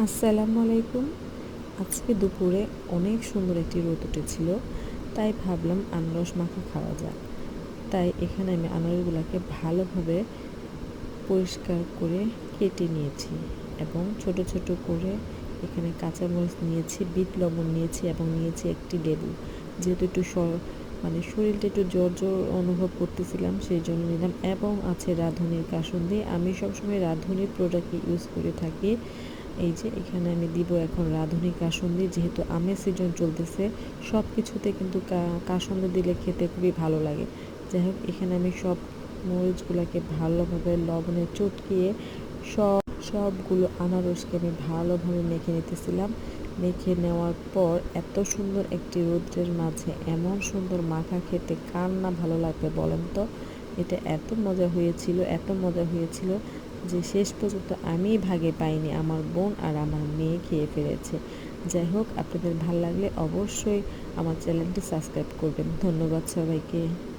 আসসালামু আলাইকুম। আজকে দুপুরে অনেক সুন্দর একটি রোদ উঠেছিল, তাই ভাবলাম আনারস মাখা খাওয়া যাক। তাই এখানে আমি আনারসগুলোকে ভালোভাবে পরিষ্কার করে কেটে নিয়েছি এবং ছোট ছোট করে এখানে কাঁচামরিচ নিয়েছি, বিট লবণ নিয়েছি এবং নিয়েছি একটি লেবু। যেহেতু একটু শরীরটা একটু জ্বর জ্বর অনুভব করতেছিলাম, সেই জন্য নিলাম। এবং আছে রাঁধুনির কাসুন্দি। আমি সবসময় রাঁধুনির প্রোডাক্ট ইউজ করে থাকি। এই যে এখানে আমি দিব এখন রাঁধুনি কাসুন্দি। যেহেতু আমের সিজন চলতেছে, সব কিছুতে কিন্তু কাসুন্দি দিলে খেতে খুবই ভালো লাগে। যাই হোক, এখানে আমি সব মরিচগুলোকে ভালোভাবে লবণে চটকিয়ে সবগুলো আনারসকে আমি ভালোভাবে মেখে নিতেছিলাম। মেখে নেওয়ার পর এত সুন্দর একটি রৌদ্রের মাঝে এমন সুন্দর মাখা খেতে কার না ভালো লাগবে বলেন তো। এটা এত মজা হয়েছিল, এত মজা হয়েছিল যে শেষ পর্যন্ত আমি ভাগে পাইনি, আমার বোন আর আমার মেয়ে খেয়ে ফেলেছে। যাই হোক, আপনাদের ভালো লাগলে অবশ্যই আমার চ্যানেলটি সাবস্ক্রাইব করবেন। ধন্যবাদ সবাইকে।